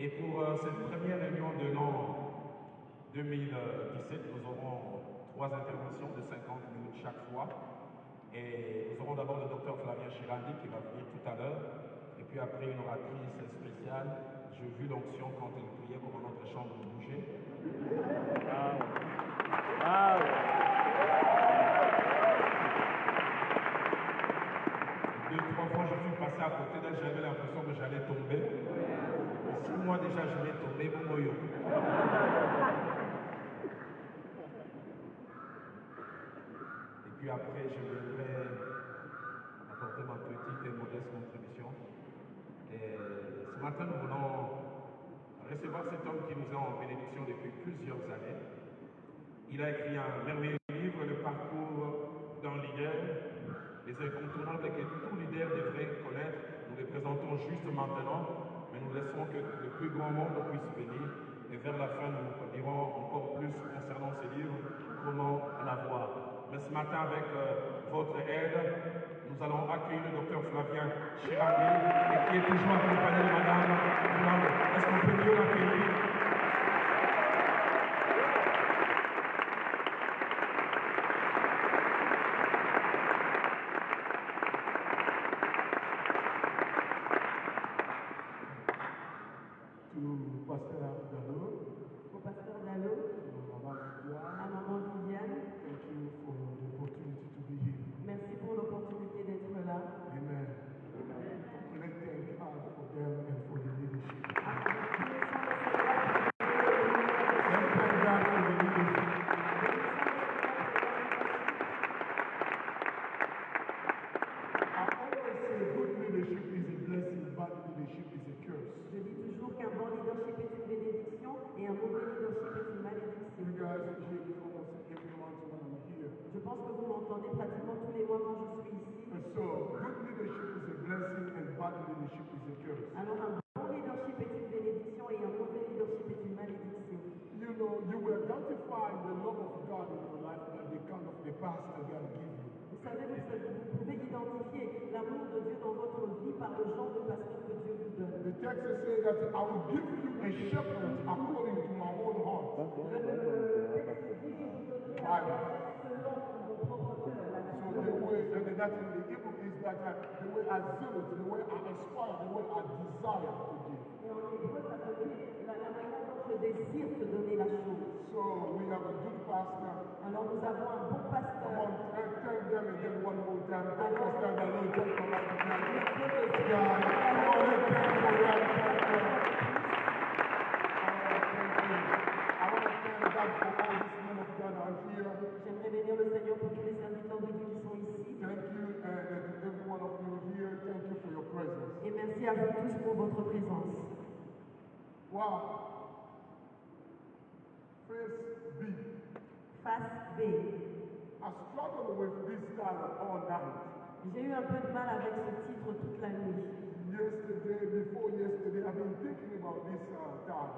Et pour cette première réunion de l'an 2017, nous aurons 3 interventions de 50 minutes chaque fois. Et nous aurons d'abord le docteur Flavien Chirandi qui va venir tout à l'heure. Et puis après, une oratrice spéciale. J'ai vu l'onction quand elle priait, comment notre chambre bougeait. Wow. Wow. Deux, trois fois, je suis passé à côté d'elle, j'avais l'impression que j'allais tomber. Et si moi déjà je vais tomber, bon moyo. Et puis après, je viendrai apporter ma petite et modeste contribution. Et ce matin, nous voulons recevoir cet homme qui nous est en bénédiction depuis plusieurs années. Il a écrit un merveilleux livre, Le parcours d'un leader, les incontournables que tout leader devrait connaître. Nous les présentons juste maintenant, mais nous laissons que le plus grand nombre puisse venir. Et vers la fin, nous vous dirons encore plus concernant ce livre, comment l'avoir. Mais ce matin, avec votre aide, nous allons accueillir le docteur Flavien Chirandi, et qui est toujours accompagné de Madame Flambe. Est-ce qu'on peut mieux l'accueillir? Pasteur Dallo. Au pasteur Dallo, à maman Viviane, Thank you for the opportunity to be here. merci pour l'opportunité d'être là. Amen. Let's thank God for them and for the leadership. Nous Let's thank God for the leadership. I always say good leadership is a blessing, bad leadership is a curse. Je dis toujours qu'un bon leadership est une bénédiction et un mauvais leadership est une malédiction. You guys hear me almost every month when I'm here. Je pense que vous m'entendez pratiquement tous les mois quand je suis ici. And so, good leadership is a blessing and bad leadership is a curse. Alors un bon leadership est une bénédiction et un mauvais leadership est une malédiction. You know, you will identify the love of God in your life by the kind of the pastor God gives you. Vous savez, vous pouvez identifier l'amour de Dieu dans votre vie par le genre de pasteur que Dieu vous donne. The text says that I will give you a shepherd according to my own heart. Bible. So the way, and that in the Hebrew is that the way I zealous, the way I aspire, the way I desire to give. Et en hébreu, ça veut dire la manière dont je désire te donner la chose. So we have a good pastor. Alors nous avons un bon Come pasteur. on, thank them again one more time. Thank Pastor Dallo, thank for like that. Let's God, come on, let's thank for that. I want to thank God for all these men of God out here. J'aimerais bénir le Seigneur pour tous les serviteurs de Dieu qui sont ici. Thank you, and to every one of you here, thank you for your presence. Et merci à vous tous pour votre présence. Wow. First B. Face B. I struggled with this title all night. J'ai eu un peu de mal avec ce titre toute la nuit. Yesterday, before yesterday, I've been thinking about this title.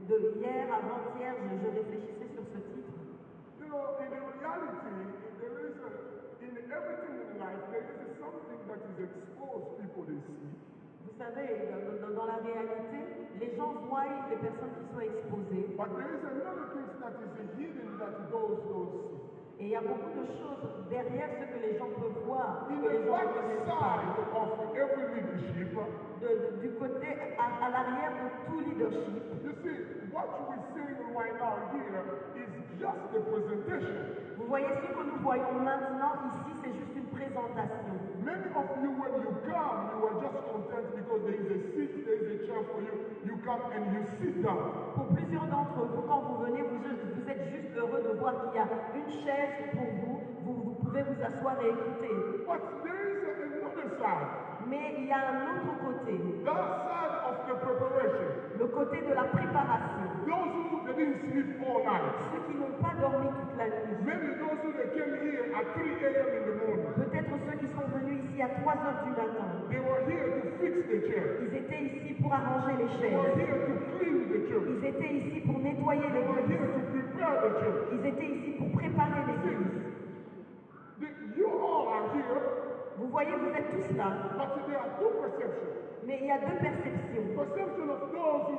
De hier, avant-hier, je réfléchissais sur ce titre. You know, in reality, there is in everything in life, there is something that is exposed people they see. Vous savez, dans la réalité, les gens voient les personnes qui sont exposées. But there is another thing that is hidden that those don't see. Et il y a beaucoup de choses derrière ce que les gens peuvent voir. In Que les the gens ne back connaissent side pas. of every leadership, Du côté, à l'arrière de tout leadership, you see, what we're seeing right now here is just the presentation. vous voyez ce que nous voyons maintenant ici, c'est juste une présentation. Many of you, when you come, you are just content because there is a seat, there is a chair for you. You come and you sit down. Pour plusieurs d'entre vous, quand vous venez, vous êtes juste heureux de voir qu'il y a une chaise pour vous. Vous pouvez vous asseoir et écouter. But there is another side. Mais il y a un autre côté. That side of the preparation. Le côté de la préparation. Those who didn't sleep all night. Ceux qui n'ont pas dormi toute la nuit. Maybe those who came here at 3 a.m. in the morning. Peut-être ceux qui sont venus ici à 3 heures du matin. They were here to fix the chair. Ils étaient ici pour arranger les They were chaises. here to clean the church. Ils étaient ici pour nettoyer They were l'église. here to prepare the church. Ils étaient ici pour préparer l'église. You all are here. Vous voyez, vous êtes tous là. But there are two perceptions. Mais il y a deux perceptions. Perception of those who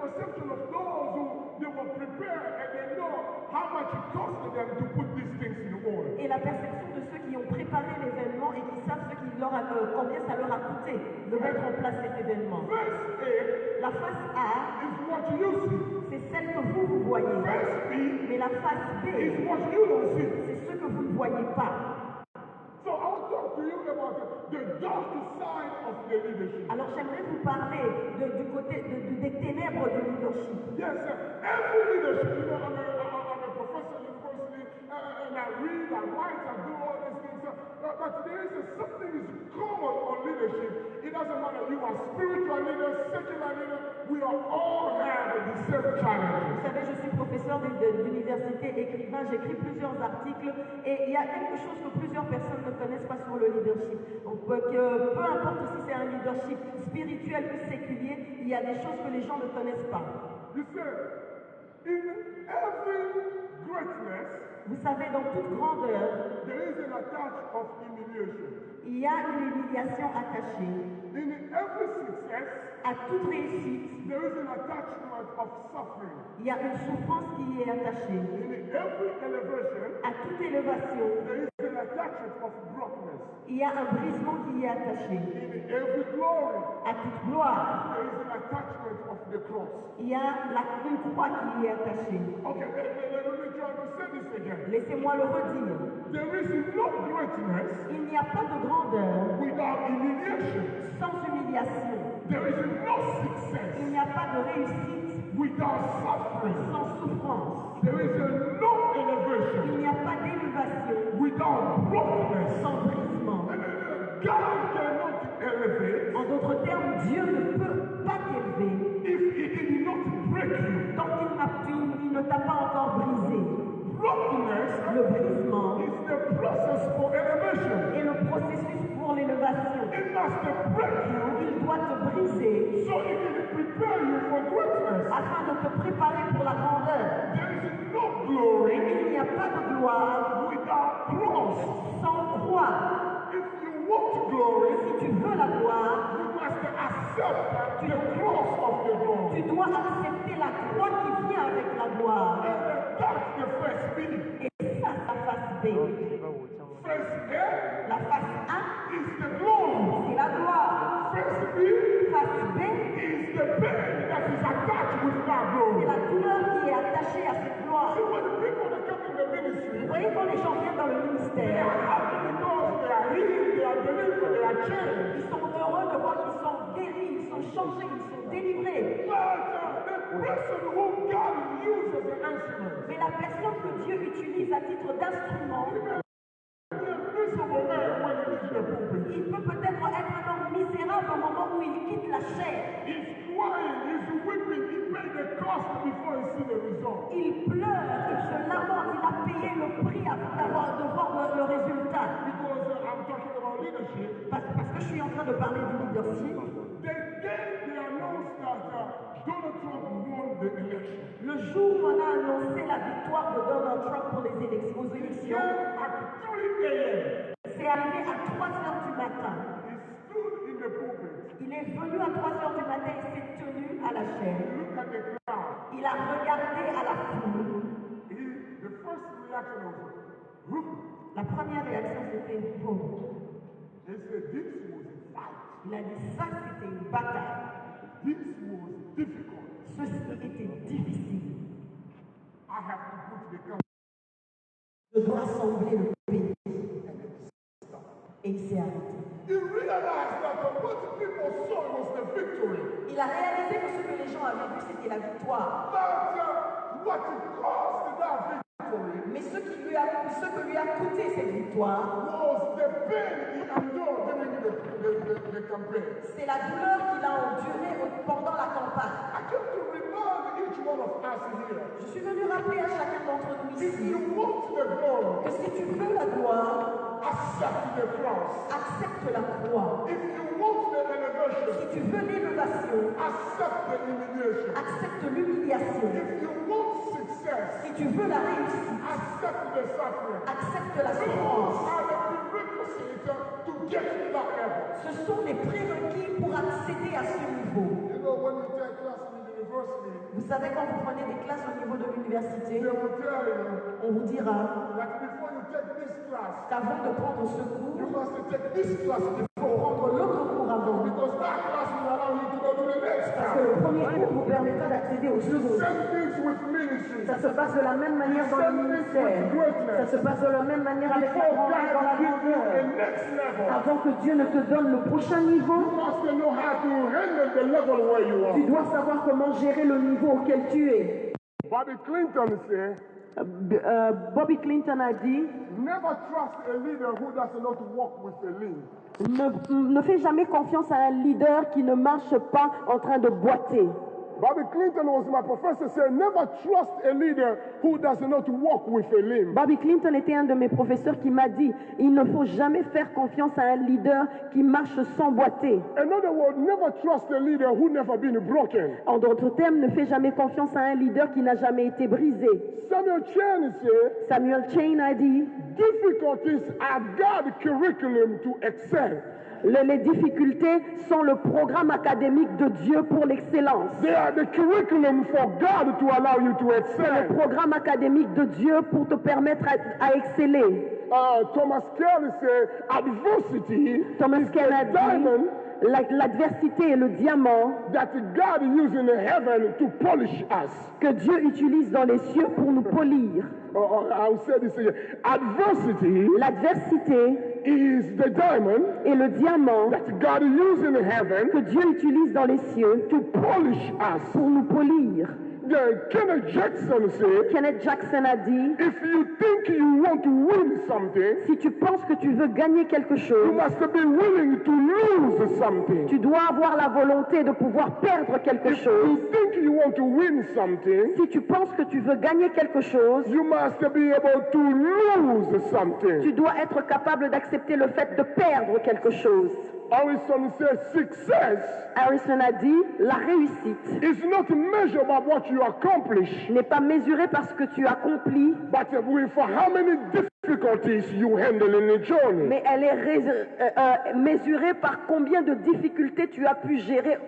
perception of those who they were prepared and they know how much it costed them to put these things in order. Et la perception de ceux qui ont préparé l'événement et qui savent combien ça leur a coûté de mettre en place cet événement. Verse A La face A, is what you see. c'est celle que vous voyez. Verse B Mais la face B, is what you don't see. c'est ce que vous ne voyez pas. So I will talk to you about the dark side of the leadership. Alors j'aimerais vous parler du côté des ténèbres du leadership. Yes, every leadership, you know, I'm a professor at university, and I read, I write, I do all these things. But there is something is common on leadership. It doesn't matter you are spiritual leader, secular leader, we all have the same challenges. Vous savez, je suis professeur d'université, écrivain, j'écris plusieurs articles et il y a quelque chose que plusieurs personnes ne connaissent pas sur le leadership. Donc, peu importe si c'est un leadership spirituel ou séculier, il y a des choses que les gens ne connaissent pas. You see, in every greatness, Vous savez, dans toute grandeur, there is an attach of humiliation. il y a une humiliation attachée. In every success, À toute réussite, there is an attachment of suffering. il y a une souffrance qui y est attachée. In every elevation, À toute élévation, there is an attachment of brokenness. il y a un brisement qui y est attaché. In every glory, À toute gloire, there is an attachment of the cross. il y a une croix qui y est attachée. Okay, let me try to say this again. Laissez-moi le redire. There is no greatness Il n'y a pas de grandeur without humiliation. sans humiliation. There is no Il success n'y a pas de réussite without suffering. sans souffrance. There is no Il elevation n'y a pas d'élévation without brokenness. sans brisement. God cannot elevate En d'autres termes, Dieu ne peut pas t'élever if He did not break you. tant qu'il ne t'a pas encore brisé. Brokenness Le brisement is the process for elevation. est le processus pour l'élévation. It must break you Il doit te briser so it can prepare you for greatness. afin de te préparer pour la grandeur. There is no glory Il n'y a pas de gloire without cross. sans croix. If you want glory, Si tu veux la gloire, you must accept the cross of the glory. tu dois accepter la croix qui vient avec la gloire. And that's the first B. Et ça, la face B. First A La face A, is the glory. c'est la gloire. First B Face B, is the pain that is attached with that c'est glory. la douleur qui est attachée à cette gloire. See, when the people that come in the ministry, Vous voyez, quand les gens viennent dans le they ministère, are happy because they are healed, they are delivered, they are changed. ils sont heureux de voir qu'ils sont guéris, ils sont changés, ils sont délivrés. But the person whom God uses as an instrument, Mais la personne que Dieu utilise à titre d'instrument, he may be a miserable man when he leaves the pulpit. il peut peut-être être un homme misérable au moment où il quitte la chair. He's crying, he's weeping, he paid the cost before he see the result. Il pleure, il se lamente, il a payé le prix avant de voir le résultat. Because I'm talking about leadership. Parce que je suis en train de parler du leadership. The day they announced that Donald Trump won the election, Le jour où on a annoncé la victoire de Donald Trump pour les élections, aux he élections, came at 3 a.m. c'est arrivé à 3 heures du matin. He stood in the pulpit. Il est venu à 3 heures du matin et s'est tenu à la chaire. He looked at the crowd. Il a regardé à la foule. The first reaction was, "Whew." La première réaction, c'était oh. He said, this was a fight. Il a dit ça, c'était une bataille. This was difficult. Ceci était difficile. I have to put the country. Je dois rassembler le pays. Et il s'est arrêté. He realized that what people saw was the victory. Il a réalisé que ce que les gens avaient vu, c'était la victoire. But what caused that victory Mais ce que lui a coûté cette victoire, was the pain he endured during the campaign. c'est la douleur qu'il a endurée pendant la campagne. I came to remind each one of us here. Je suis venu rappeler à chacun d'entre nous If ici you want the glory, que si tu veux la gloire, accept the cross. accepte la croix. If you want the elevation, Si tu veux l'élévation, accept the humiliation. accepte l'humiliation. If you want success, Si tu veux la réussite, accept the suffering. accepte la Those souffrance. are the prerequisites to get to that level. Ce sont les prérequis pour accéder à ce niveau. You know, when you take class in university, Vous savez, quand vous prenez des classes au niveau de l'université, they will tell you on vous dira that before you take this class, qu'avant de prendre ce you cours, must take this class il faut before. prendre l'autre cours avant. Because that class will allow you to go to the next Parce que class. le premier cours vous permettra d'accéder au second. Same things with ministry. Ça se passe de la même manière dans le ministère. Ça se passe de la même manière avec la Before grandeur, dans la God gives you a grandeur. next level, Avant que Dieu ne te donne le prochain niveau, you must know how to handle the level where you tu are. dois savoir comment gérer le niveau auquel tu es. Bobby Clinton said, Bobby Clinton a dit, never trust a leader who does not walk with a lean. ne fais jamais confiance à un leader qui ne marche pas en train de boiter. Bobby Clinton was my professor, said, never trust a leader who does not walk with a limb. Bobby Clinton était un de mes professeurs qui m'a dit, il ne faut jamais faire confiance à un leader qui marche sans boiter. In other words, never trust a leader who never been broken. En d'autres termes, ne fais jamais confiance à un leader qui n'a jamais été brisé. Samuel Chen said, Samuel Chain a dit, difficulties are God's curriculum to excel. les difficultés sont le programme académique de Dieu pour l'excellence. They are the curriculum for God to allow you to C'est excel. le programme académique de Dieu pour te permettre à exceller. Thomas Kelly said, adversity Thomas is Kelly a the dit, diamond l'adversité est le diamant that God uses in heaven to polish us. que Dieu utilise dans les cieux pour nous polir. I'll say this again. Adversity L'adversité is the diamond est le diamant that God uses in heaven que Dieu utilise dans les cieux to polish us. pour nous polir. Kenneth Jackson said, Kenneth Jackson a dit, if you think you want to win something, si tu penses que tu veux gagner quelque you chose, must be willing to lose something. tu dois avoir la volonté de pouvoir perdre quelque If chose. you think you want to win something, Si tu penses que tu veux gagner quelque chose, you must be able to lose something. tu dois être capable d'accepter le fait de perdre quelque chose. Harrison says success Harrison a dit, la réussite is not measured by what you accomplish, n'est pas mesurée par ce que tu accomplis, but with how many difficulties you handle in the journey. mais elle est mesurée par combien de difficultés tu as pu gérer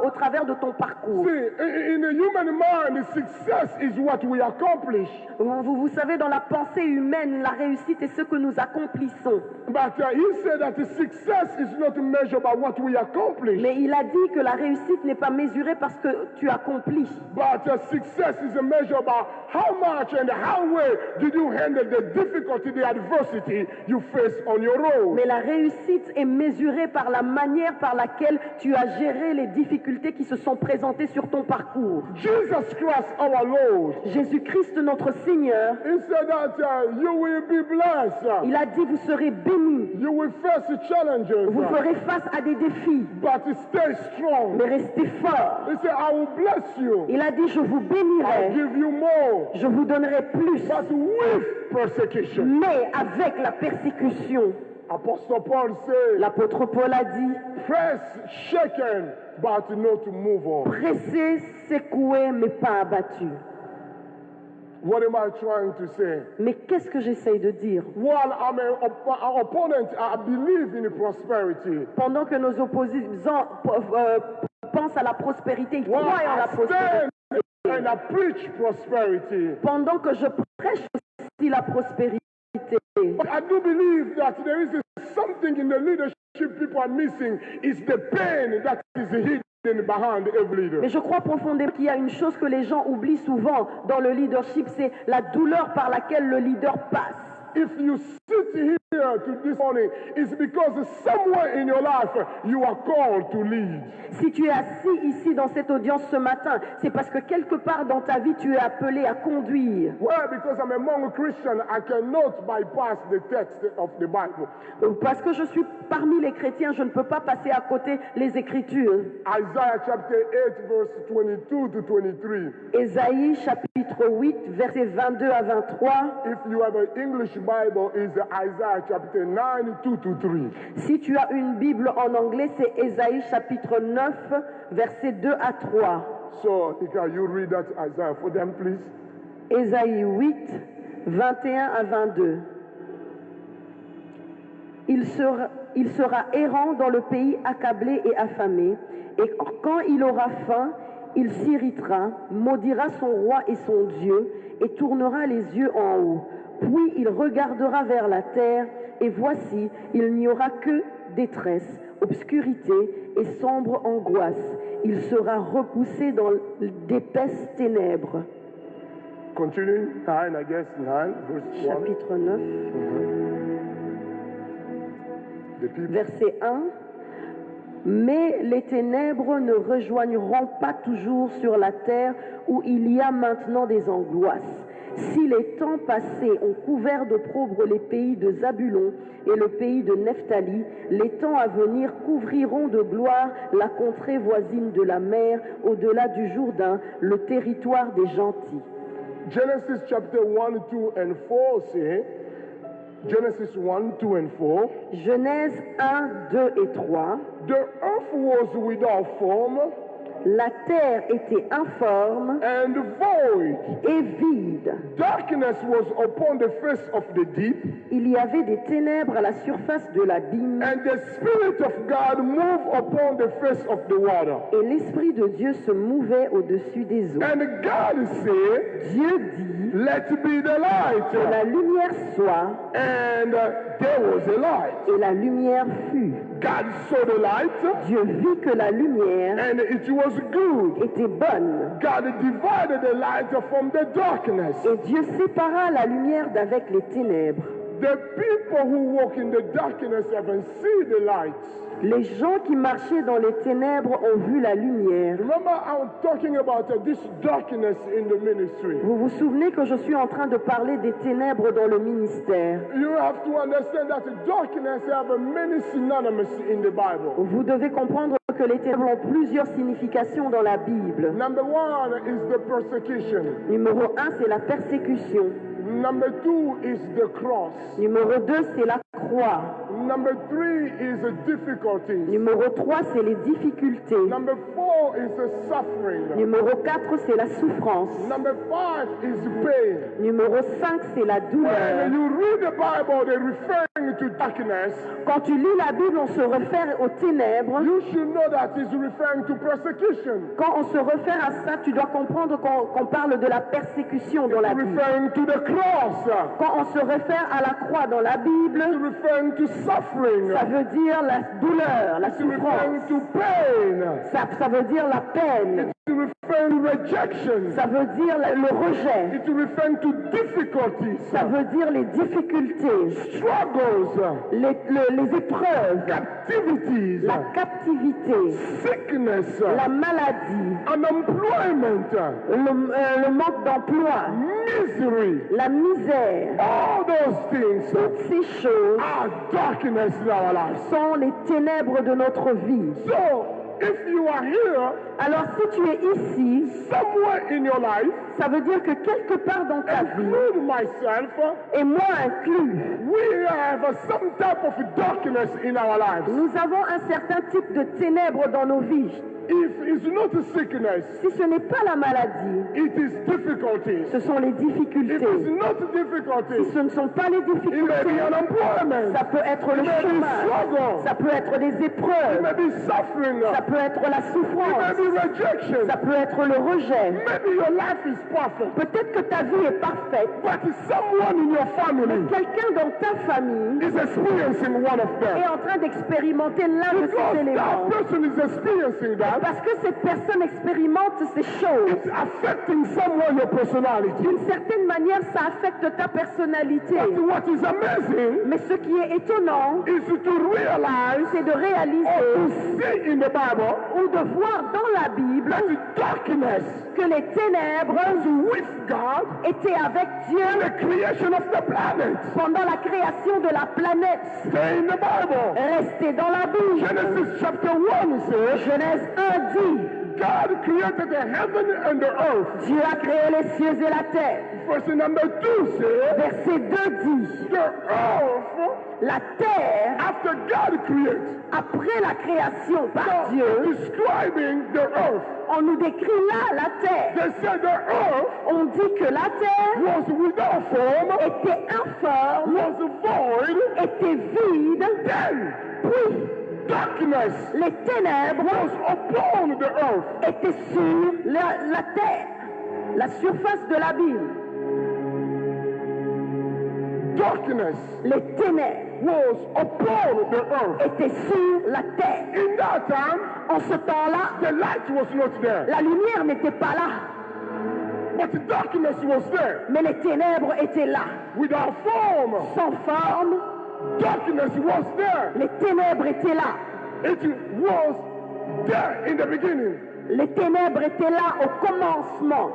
au travers de ton parcours. See, in the human mind, success is what we accomplish. Vous savez, dans la pensée humaine, la réussite est ce que nous accomplissons. But he said that the success is not measured by what we accomplish, Mais il a dit que la réussite n'est pas mesurée par ce que tu accomplis, but success is measured by how much and how well did you handle the difficulty, the adversity you face on your road. mais la réussite est mesurée par la manière par laquelle tu as géré les difficultés qui se sont présentées sur ton parcours. Jesus Christ, our Lord, Jésus-Christ, notre Seigneur, he said that you will be blessed. il a dit, vous serez bénis, You will face challenges, vous ferez face à des défis, but stay strong. mais restez forts. He said, I will bless you. Il a dit, je vous I'll bénirai, give you more, je vous donnerai plus, but with persecution. mais avec la persécution. Apostle Paul said, L'apôtre Paul a dit, press shaken, but not to move on. pressé, secoué, mais pas abattu. What am I trying to say? Mais qu'est-ce que j'essaye de dire? While I'm an opponent, I believe in prosperity. Pendant que nos opposants pensent à la prospérité, ils While croient en la I prospérité. stand and I preach prosperity. Pendant que je prêche aussi la prospérité. But I do believe that there is something in the leadership people are missing. It's the pain that is hidden behind every leader. Mais je crois profondément qu'il y a une chose que les gens oublient souvent dans le leadership, c'est la douleur par laquelle le leader passe. If you sit here to this morning, it's because somewhere in your life you are called to lead. Si tu es assis ici dans cette audience ce matin, c'est parce que quelque part dans ta vie, tu es appelé à conduire. Well, because I'm among Christians, I cannot bypass the text of the Bible. Parce que je suis parmi les chrétiens, je ne peux pas passer à côté les Écritures. Isaiah chapter 8, verse 22 to 23. Ésaïe chapitre 8, versets 22 à 23. If you have an English Bible, is Isaiah chapter 9, 2 to 3. Si tu as une Bible en anglais, c'est Ésaïe chapitre 9, versets 2 à 3. So, can you read that Isaiah for them, please? Ésaïe 8, 21 à 22. Il sera errant dans le pays accablé et affamé, et quand il aura faim, il s'irritera, maudira son roi et son Dieu, et tournera les yeux en haut. Puis il regardera vers la terre, et voici, il n'y aura que détresse, obscurité et sombre angoisse. Il sera repoussé dans d'épaisses ténèbres. Continuing, 9, I guess, 9, verse 1. Chapitre 9, The people, verset 1. Mais les ténèbres ne rejoigneront pas toujours sur la terre où il y a maintenant des angoisses. Si les temps passés ont couvert d'opprobre les pays de Zabulon et le pays de Nephtali, les temps à venir couvriront de gloire la contrée voisine de la mer, au-delà du Jourdain, le territoire des gentils. Genesis chapter 1, 2, and 4 say, Genesis 1, 2, and 4, Genèse 1, 2 et 3. the earth was without form La terre était informe and void. et vide. Darkness was upon the face of the deep, Il y avait des ténèbres à la surface de l'abîme, and the Spirit of God moved upon the face of the water. et l'Esprit de Dieu se mouvait au-dessus des eaux. And God said, Dieu dit let be the light. que la lumière soit, And there was a light. et la lumière fut. God saw the light, Dieu vit que la lumière and it was good. était bonne, God divided the light from the darkness. et Dieu sépara la lumière d'avec les ténèbres. The people who walk in the darkness haven't seen the light. Les gens qui marchaient dans les ténèbres ont vu la lumière. Remember, I'm talking about this darkness in the ministry. Vous vous souvenez que je suis en train de parler des ténèbres dans le ministère. You have to understand that darkness have many synonyms in the Bible. Vous devez comprendre que les ténèbres ont plusieurs significations dans la Bible. Number 1 is the persecution. Numéro 1, c'est la persécution. Number 2 is the cross. Numéro 2, c'est la croix. Number 3 is the difficulties. Numéro 3, c'est les difficultés. Number 4 is the suffering. Numéro 4, c'est la souffrance. Number 5 is pain. Numéro 5, c'est la douleur. When you read the Bible, they're referring to darkness. Quand tu lis la Bible, on se réfère aux ténèbres. You should know that it's referring to persecution. Quand on se réfère à ça, tu dois comprendre qu'on parle de la persécution dans la It's Bible. referring to the cross. Quand on se réfère à la croix dans la Bible, It's referring to suffering. ça veut dire la douleur, la It's referring souffrance. to pain. Ça veut dire la peine. It's referring to rejection. Ça veut dire le rejet. It's referring to difficulties, Ça veut dire les difficultés, struggles, les épreuves, captivities, la captivité, sickness, la maladie, unemployment, le manque d'emploi, misery. la misère. All those things Toutes ces choses are darkness in our lives. sont les ténèbres de notre vie. So, if you are here, Alors si tu es ici, somewhere in your life, ça veut dire que quelque part dans ta vie, include myself, et moi inclus, we have some type of darkness in our lives. nous avons un certain type de ténèbres dans nos vies. If it's not a sickness, Si ce n'est pas la maladie, it is difficulties. ce sont les If it's difficultés. not Si difficulties, ce ne sont pas les it may be difficultés, unemployment. ça peut être le It may be chômage, struggle. ça peut être des It épreuves, may be suffering. ça peut être la It may souffrance, be rejection. ça peut être le rejet. Maybe your life is perfect, Peut-être que ta vie est parfaite, but someone in your family quelqu'un dans ta famille is experiencing one of them. est en train d'expérimenter l'un de ces Because éléments. that person is experiencing that, Parce que cette personne expérimente ces choses. it's affecting someone your personality. D'une certaine manière, ça affecte ta personnalité. But what is amazing Mais ce qui est étonnant, is to realize c'est de or réaliser to see in the Bible ou de voir dans la Bible that the darkness que les ténèbres was with God étaient avec Dieu in the creation of the planet. pendant la création de la planète. Stay in the Bible. Restez dans la Bible. Genesis chapter 1 says, Genèse 1 dit, God created the heaven and the earth. Dieu a créé les cieux et la terre. Verse number 2 says, Verset 2 dit, the earth, la terre, after God created, après la création par Dieu, describing the earth, on nous décrit là la terre. they said the earth On dit que la terre was without form, était informe, was void, était vide, then puis darkness Les ténèbres was upon the earth. étaient sur la terre, la surface de l'abîme. Darkness Les ténèbres was upon the earth. étaient sur la terre. In that time, En ce temps-là, the light was not there, la lumière n'était pas là, but the darkness was there. mais les ténèbres étaient là. Without form, Sans forme, darkness was there. les ténèbres étaient là. It was there in the beginning. Les ténèbres étaient là au commencement.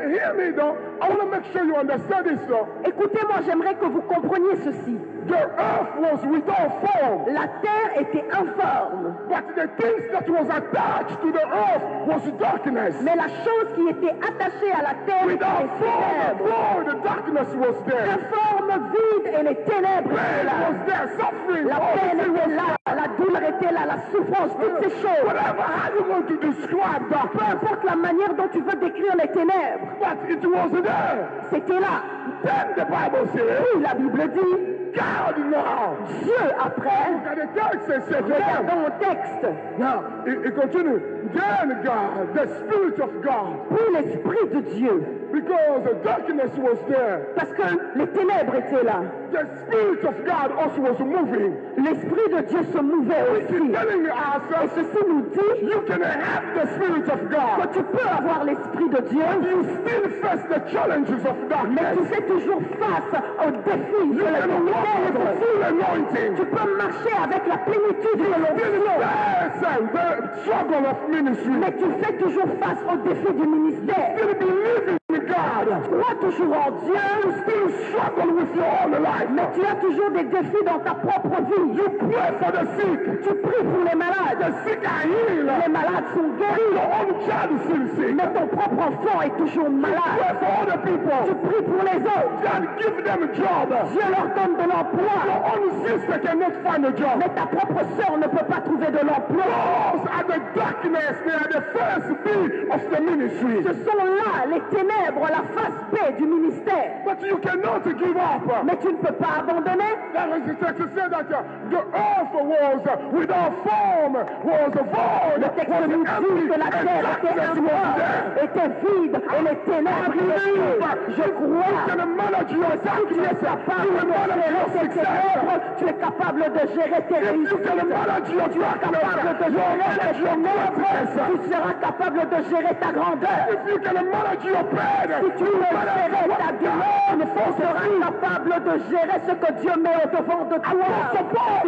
Hear me though. I want to make sure you understand this though. Écoutez-moi, j'aimerais que vous compreniez ceci. The earth was without form, La terre était informe, but the things that was attached to the earth was darkness. mais la chose qui était attachée à la terre était Without les form, ténèbres. void, the darkness was there. Informe, vide et les ténèbres étaient Pain là. was there, suffering, La all peine the things était was là, la douleur était là, la souffrance, toutes ces choses. whatever how you want to describe Peu darkness, importe la manière dont tu veux décrire les ténèbres, but it was there. c'était là. Then the Bible says, Puis la Bible dit, God now. Dieu après, Look at the text and said, regarde dans mon texte, now it continues. Then God, the Spirit of God, puis l'Esprit de Dieu, because the darkness was there, parce que les ténèbres étaient là. the Spirit of God also was moving. L'Esprit de Dieu se mouvait He's aussi. telling Et ourselves, ceci nous dit you can have the Spirit of que God. tu peux avoir l'Esprit de Dieu, You still face the challenges of mais darkness. tu fais toujours face aux défis You de la can walk with ténèbres. full anointing. Tu peux marcher avec la plénitude de l'onction, Yes, and the struggle of ministry. mais tu fais toujours face aux défis du ministère. Still believing in God. Crois toujours en Dieu, You still struggle with your own life. mais tu as toujours des défis dans ta propre vie. You pray for the sick. Tu pries pour les malades. The sick are healed. Les malades sont guéris, Your own child is still sick. mais ton propre enfant est toujours Pray malade. for other people. Tu pries pour les autres. God give them a job. Dieu leur donne de l'emploi, Your own sister cannot find a job. mais ta propre sœur ne peut pas trouver de l'emploi. Those are the darkness. They are the first beat of the ministry. Ce sont là les ténèbres, la face B du ministère. But you cannot give up. Mais tu ne peux pas abandonner. That is the text to say that the earth was without form, was void, Le texte was nous empty, dit que la and terre était darkness was informe, there. était vide et les ténèbres étaient. Je You crois can manage your que si tu es darkness. capable You de can manage gérer your tes success. ténèbres, tu es capable de gérer tes If you réussites. can manage your Tu es capable de darkness, you gérer manage tes your ténèbres, greatness. tu seras capable de gérer ta grandeur. If you can manage your pain, Si tu you veux manage gérer what ta God douleur, tu forces seras you. capable de gérer ce que Dieu met au devant de toi.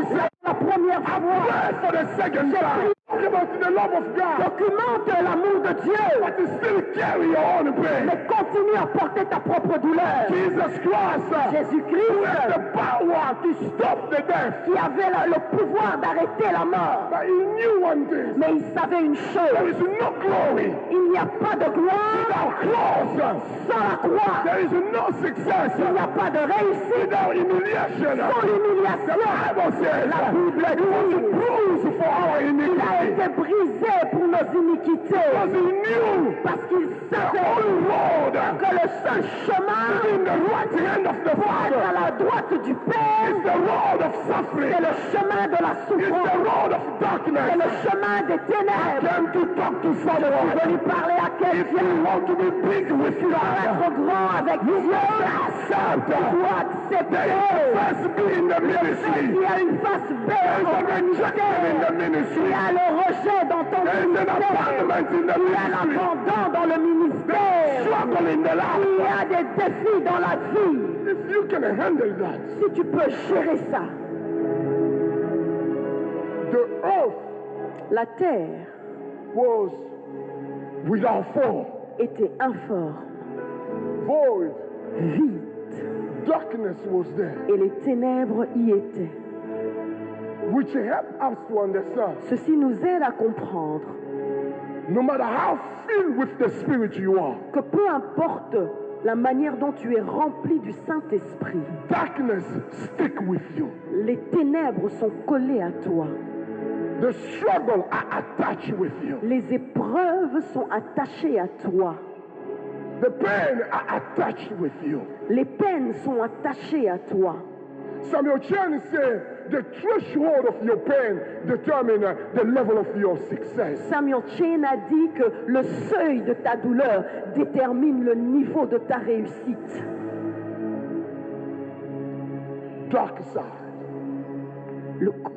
C'est la première fois. Pray for the second time. Talk about the love of God, Documente l'amour de Dieu, but you still carry your own pain. mais continue à porter ta propre douleur. Jesus Christ, who Jésus-Christ, has the power to stop the death. qui avait le pouvoir d'arrêter la mort, But he knew one thing. mais il savait une There chose, is no glory il n'y a pas de gloire without cross. sans la croix, There is no success il n'y a pas de réussite without humiliation. sans The l'humiliation. Bible says La Bible he was dit, bruised for our il a iniquity. été brisé pour nos iniquités, Because he knew parce qu'il the savait only road que le seul chemin in the right hand of the à Father la droite du Père, is the road of suffering. c'est le chemin de la It's souffrance, the road of c'est darkness. le chemin des ténèbres. Came to talk to Je veux someone. lui parler à If quelqu'un. you want to be big with Tu dois God, être grand avec Dieu. you must accept Tu dois there accepter is first be in the ministry. qu'il y a une face B There is au a rejection in ministère. the ministry. Il y a le rejet dans ton There is an ministère. abandonment in the Il y a ministry. l'abandon dans le ministère. Struggle in the Il y life. a des défis dans la vie. If you can handle that, Si tu peux gérer ça, the earth la terre was without form, était informe, void, vide, darkness was there, et les ténèbres y étaient. which help us to understand. Ceci nous aide à comprendre No matter how filled with the Spirit you are, que peu importe la manière dont tu es rempli du Saint-Esprit, darkness stick with you. les ténèbres sont collées à toi. The struggle are attached with you. Les épreuves sont attachées à toi. The pain are attached with you. Les peines sont attachées à toi. Samuel Chen said, the threshold of your pain determines the level of your success. Samuel Chen a dit que le seuil de ta douleur détermine le niveau de ta réussite. Dark side.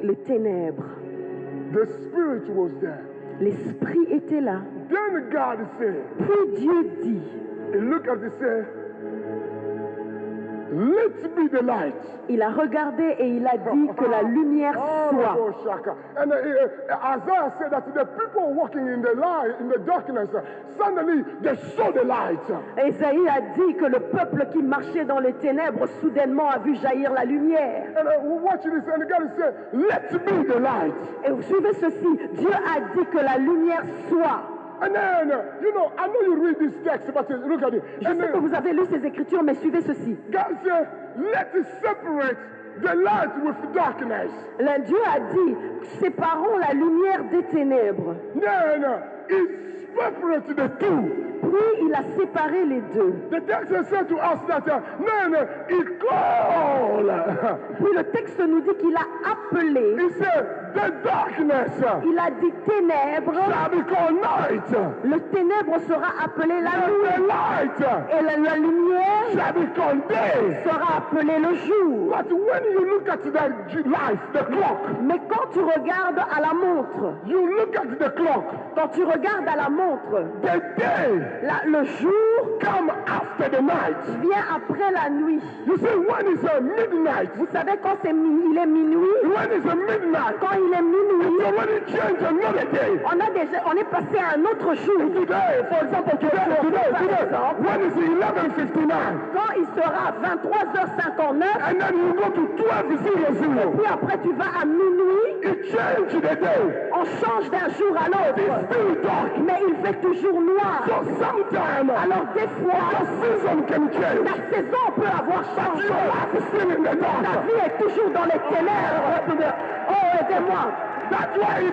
Les ténèbres. The spirit was there. L'esprit était là. Then God said, Puis Dieu dit, he looked at it and said, let be the light. il a regardé et il a dit que la lumière soit. And Isaiah said that the people walking in the light, in the darkness, suddenly they saw the light. Ésaïe a dit que le peuple qui marchait dans les ténèbres soudainement a vu jaillir la lumière. And watch this, and God said, let be the light. Et vous suivez ceci, Dieu a dit que la lumière soit. And then, I know you read this text, but look at it. Je sais que vous avez lu ces écritures, mais suivez ceci. God said, let it separate the light with darkness. Dieu a dit, séparons la lumière des ténèbres. Then, it separated the two. Puis il a séparé les deux. The text said to us that, he called. Puis le texte nous dit qu'il a appelé. He said, the darkness Il a dit ténèbres. shall be called night. Le ténèbre sera appelé la And nuit. the light Et la lumière shall be called day. sera appelée le jour. But when you look at the life, the clock, Mais quand tu regardes à la montre, you look at the clock, quand tu regardes à la montre, the day le jour come after the night. vient après la nuit. You see, when it's midnight, Vous savez quand il est minuit, when it's midnight, quand il est minuit, it's already changed another day. on est passé à un autre jour. Today, for example, today, when it's 11:59, Quand il sera 23h59, and then you go to 12:00, puis après tu vas à minuit, it changed the day. on change d'un jour à l'autre. It's still dark. Mais il fait toujours noir. So sometimes, Alors des fois, the season can change. la saison peut avoir changé. Your life is still in the La dark. vie est toujours dans les ténèbres. Oh, aidez-moi. That's why he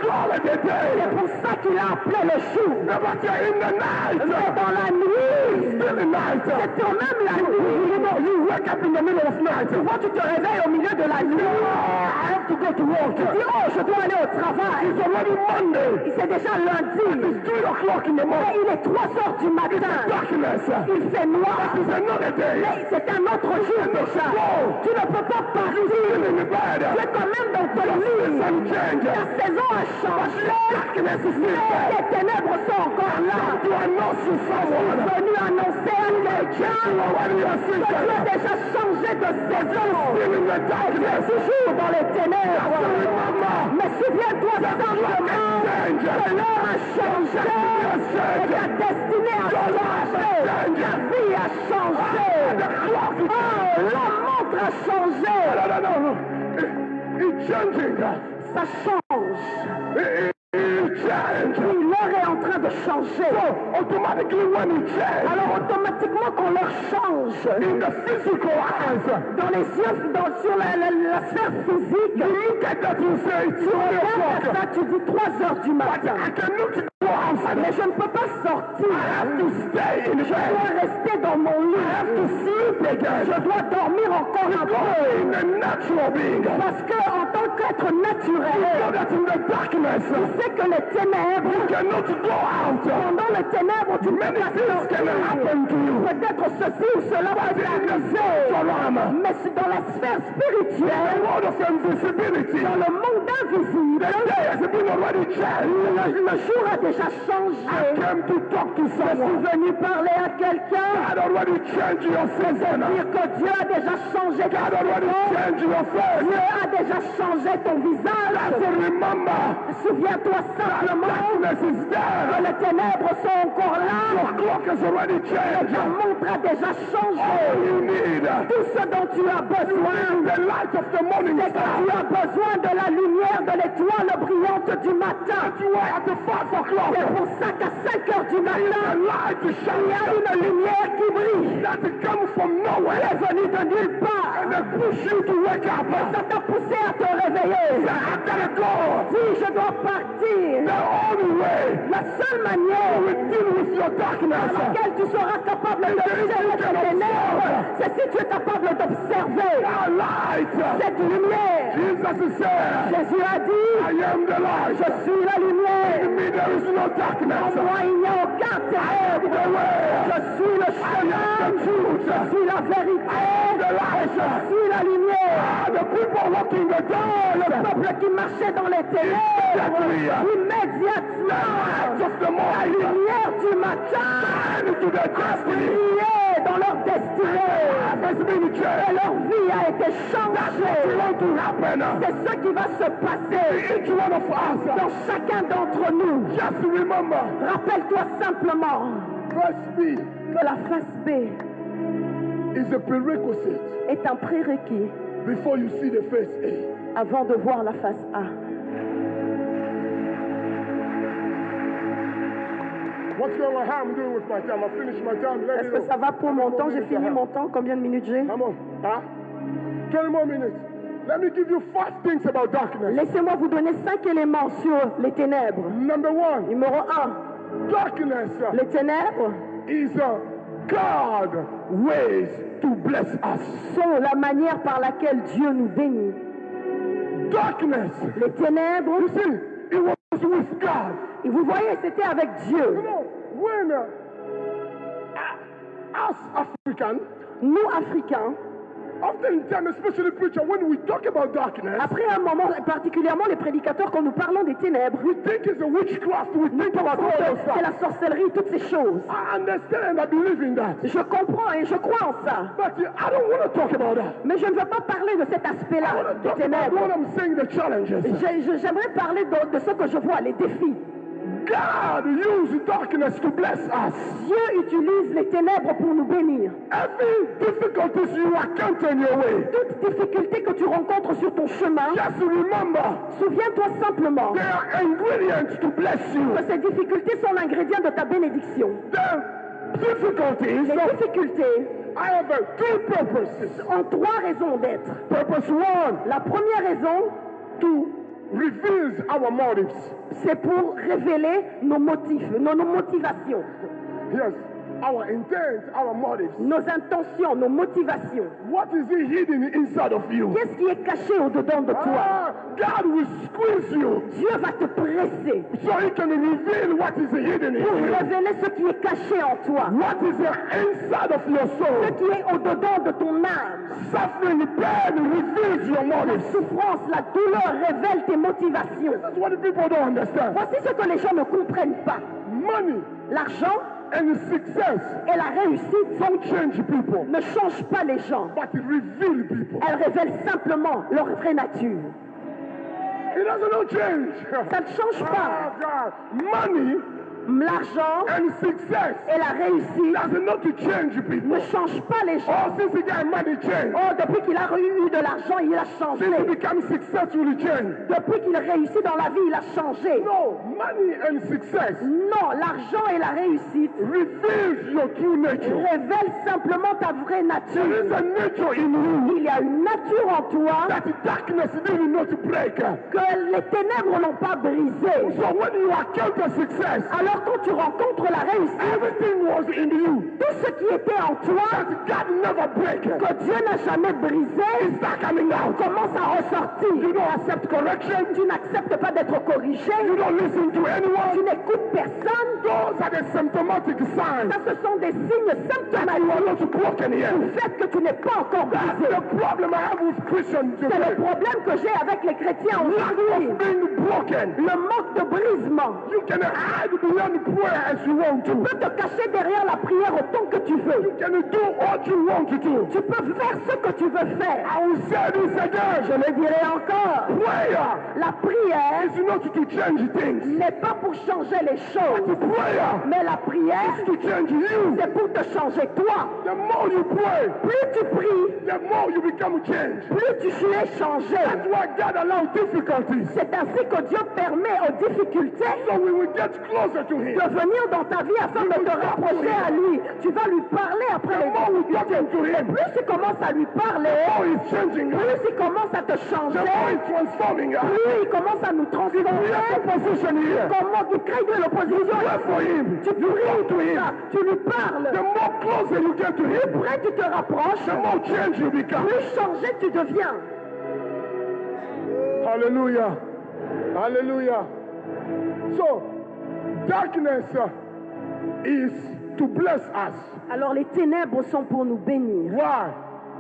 called it a day. C'est pour ça qu'il a appelé le jour. But in the night, Mais dans la nuit, still the night. c'est quand même la nuit. You wake up in the middle of night. Quand tu te réveilles au milieu de la nuit, I have to go to work. tu dis, oh, je dois aller au travail. It's already Monday. C'est déjà lundi. It's 3 o'clock in the Mais morning. il est 3 heures du matin. Darkness. Il fait noir. It's another day. Mais c'est un autre jour déjà. Tu ne peux pas partir. Still in the Tu bed. es quand même dans ton lit. Some change. La saison a changé. Darkness is Mais still there. les ténèbres sont encore là. To announce to Je suis someone. venu annoncer à quelqu'un Already a que tu season. as déjà changé de saison. Still in the Tu es darkness. toujours dans les ténèbres. Remember. Mais souviens-toi simplement que l'heure a changé. Et ta destinée a changé. Ta vie a changé. Oh, la montre a changé. No. It's changing. Ça change. It's changing. Oui, l'heure est en train de changer. So automatically when it changes, Alors automatiquement quand l'heure change, in the physical eyes, dans les yeux, sur la sphère physique, you look at that and say it's tu 3 regardes o'clock. ça, tu dis 3 heures du matin. I cannot go outside. Mais je ne peux pas sortir. I have to stay in Je bed. dois rester dans mon lit. I have to sleep again. Je dois dormir encore un peu. In the natural being. Parce que en tant qu'être naturel, So that in the darkness, tu sais que les ténèbres, you cannot go out. pendant les ténèbres, tu ne peux Many pas things can happen to you. peut-être ceci ou cela va t'arriver. Mais c'est dans la sphère The spirituelle, world of invisibility. dans le monde invisible, The day has been already changed. le jour a déjà I changé. came to talk to Je suis someone. venu parler à quelqu'un. God already changed your season. Dire que Dieu a déjà changé ta God already saison. changed your face. Dieu a déjà changé ton visage. So remember, Souviens-toi simplement darkness is que there. les ténèbres sont encore là. Your clock has already changed. Ta montre a déjà changé. All you need Tout ce dont tu as besoin, the light of the morning c'est que star. tu as besoin de la lumière de l'étoile brillante du matin. You are at the 5 o'clock. C'est pour ça qu'à 5 heures du matin, The light is il y a shining. une lumière qui brille. That comes from Elle nowhere. est venue de nulle part. And they push you to wake up. Ça t'a poussé à te réveiller. réveiller. I gotta go. Dis, je dois partir. The only way La seule manière to deal with your par darkness laquelle tu seras capable d'observer tes ténèbres, c'est si tu es capable d'observer our light. cette lumière. Jesus said, Jésus a dit, I am the light. je suis la lumière. In me there is no En darkness. moi, il n'y a aucun ténèbre. The way. Je suis le chemin, je suis la vérité, et je suis la lumière. The people walking the dark. Le peuple qui marchait dans les ténèbres, immédiatement, la lumière du matin Into the a destiny. brillé dans leur destinée. Has been Et changed. leur vie a été changée. Want to happen. C'est ce qui va se passer Each one of us. dans chacun d'entre nous. Just remember. Rappelle-toi simplement Verse B que la face B is a prerequisite est un prérequis before you see the face A. avant de voir la face A. What's going on? How I'm doing with my time? I finished my time. Let Est-ce me que know. ça va pour mon temps? J'ai fini mon temps. Combien de minutes j'ai? Come on. Huh? 20 more minutes. Let me give you 5 things about darkness. Laissez-moi vous donner 5 éléments sur les ténèbres. Number 1, Numéro 1, darkness les ténèbres is God ways to bless us. sont la manière par laquelle Dieu nous bénit. Darkness, Les ténèbres, you see, it was with God. et vous voyez, c'était avec Dieu. You know, when us African, Nous, Africains, oftentimes, especially preacher, when we talk about darkness, après un moment, particulièrement les prédicateurs, quand nous parlons des ténèbres, we think it's a witchcraft. We nous think about pensons all que those c'est stuff. la sorcellerie, toutes ces choses. I understand and I believe in that. Je comprends et je crois en ça. But I don't want to talk about that. Mais je ne veux pas parler de cet I aspect-là want to des talk about ténèbres. what I'm saying, the challenges. J'aimerais parler de ce que je vois, les défis. God used darkness to bless us. Dieu utilise les ténèbres pour nous bénir. Every difficulties you encounter in your way, Toute difficulté que tu rencontres sur ton chemin, just remember, souviens-toi simplement they are ingredients to bless you. que ces difficultés sont l'ingrédient de ta bénédiction. The difficulties, Les difficultés I have 2 purposes. ont 3 raisons d'être. Purpose 1, La première raison, to reveal our motives. c'est pour révéler nos motifs, nos motivations, Yes, our intent, our motives. nos intentions, nos motivations. What is it hidden inside of you? Qu'est-ce qui est caché au-dedans de toi? God will squeeze you Dieu va te presser so he can reveal what is hidden in pour you. révéler ce qui est caché en toi, What is inside of your ce soul? qui est au-dedans de ton âme. Suffering, pain reveals your La motives. souffrance, la douleur révèle tes motivations. That's what the people don't understand. Voici ce que les gens ne comprennent pas. Money L'argent and success et la réussite don't change people, ne changent pas les gens. but it reveals people. Elles révèlent simplement leur vraie nature. It doesn't change. Ça ne change pas. Oh, God. Money L'argent and success et la réussite does not change people. ne changent pas les gens. Oh, since he got money, change. Oh, depuis qu'il a eu de l'argent, il a changé. Since he become successful, he change. Depuis qu'il réussit dans la vie, il a changé. No, money and success Non, l'argent et la réussite reveals your true nature. révèlent simplement ta vraie There is nature. a nature in you Il y a une nature en toi that darkness did not break. que les ténèbres n'ont pas brisée. So when you encounter success, Alors quand tu rencontres la réussite, everything was in you tout ce qui était en toi, that God never break. que Dieu n'a jamais brisé, Start coming out. commence à ressortir. You don't accept correction. Tu n'acceptes pas d'être corrigé, You don't listen to tu anyone. n'écoutes personne. Those are the symptomatic signs Ça, ce sont des signes that you symptomatiques are not broken yet. du fait que tu n'es pas encore That's brisé. the problem I have with Christians C'est le today. problème que j'ai avec les chrétiens Lack aujourd'hui. of being broken. Le manque de brisement. You can hide behind prayer as you want Tu to. peux te cacher derrière la prière autant que tu veux. You can do what you want to do. Tu peux faire ce que tu veux faire. I will say this Je again. le dirai encore. Prayer La prière is not to change things. n'est pas pour changer les choses. Prayer Mais la prière, is to change you. c'est pour te changer toi. The more you pray, Plus tu pries, the more you become changed. plus tu es changé. That's why God allows difficulties. C'est ainsi que que Dieu permet aux difficultés so we will get closer to Him. de venir dans ta vie afin de te rapprocher à lui. Tu vas lui parler après les difficultés. Et plus tu commences à lui parler, Oh, He's changing us. plus il commence à te The changer, more He's transforming us. plus il commence à nous transformer. Opposition here. Comment tu crées de l'opposition? Pray for Him. Tu pries to Him. tu lui parles. The more closer you get to Him, Plus tu te rapproches, the more change you become. plus changé tu deviens. Hallelujah. Hallelujah. So, darkness is to bless us. Alors les ténèbres sont pour nous bénir. Why?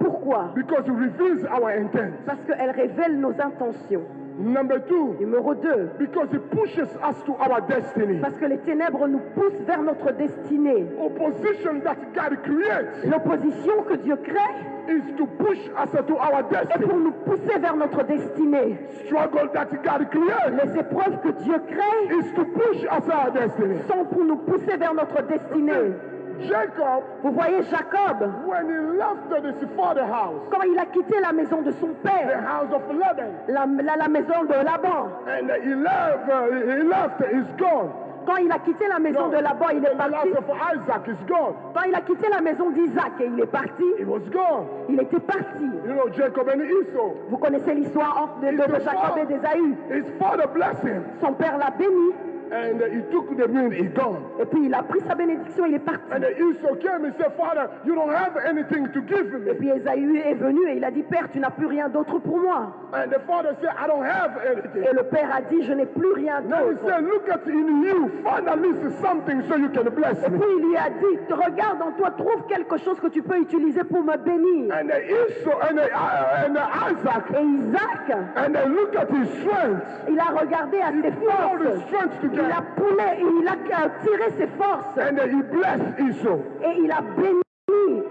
Pourquoi? Because it reveals our intent. Parce qu'elles révèlent nos intentions. Number 2, Numéro 2, because it pushes us to our destiny. parce que les ténèbres nous poussent vers notre destinée. Opposition that God creates L'opposition que Dieu crée is to push us to our est destiny. pour nous pousser vers notre destinée. Struggle that God creates Les épreuves que Dieu crée is to push us our destiny. sont pour nous pousser vers notre destinée. Jacob, Vous voyez Jacob, when he left his father's house, quand il a quitté la maison de son the père, house of Laban, la maison de Laban, and he left, he's gone. quand il a quitté la maison de Laban, il est The parti. house of Isaac is gone. Quand il a quitté la maison d'Isaac et il est parti, He was gone. il était parti. You know, Jacob and Esau. Vous connaissez l'histoire de Jacob et d'Ésaü. His father blessed him, Son père l'a béni and he took the ring, he gone. et puis il a pris sa bénédiction, il est parti. And Esau came and said, Father, you don't have anything to give Et me. puis Ésaü est venu et il a dit, Père, tu n'as plus rien d'autre pour moi. And the father said, I don't have anything. Et le père a dit, je n'ai plus rien Now he d'autre. said, look at in you, find at least something so you can bless Et me. puis il lui a dit, regarde en toi, trouve quelque chose que tu peux utiliser pour me bénir. And Esau and Isaac, Et Isaac, and look at his strength. il a regardé à ses Put all his forces. strength Il together. a tiré ses forces And he blessed Esau. et il a béni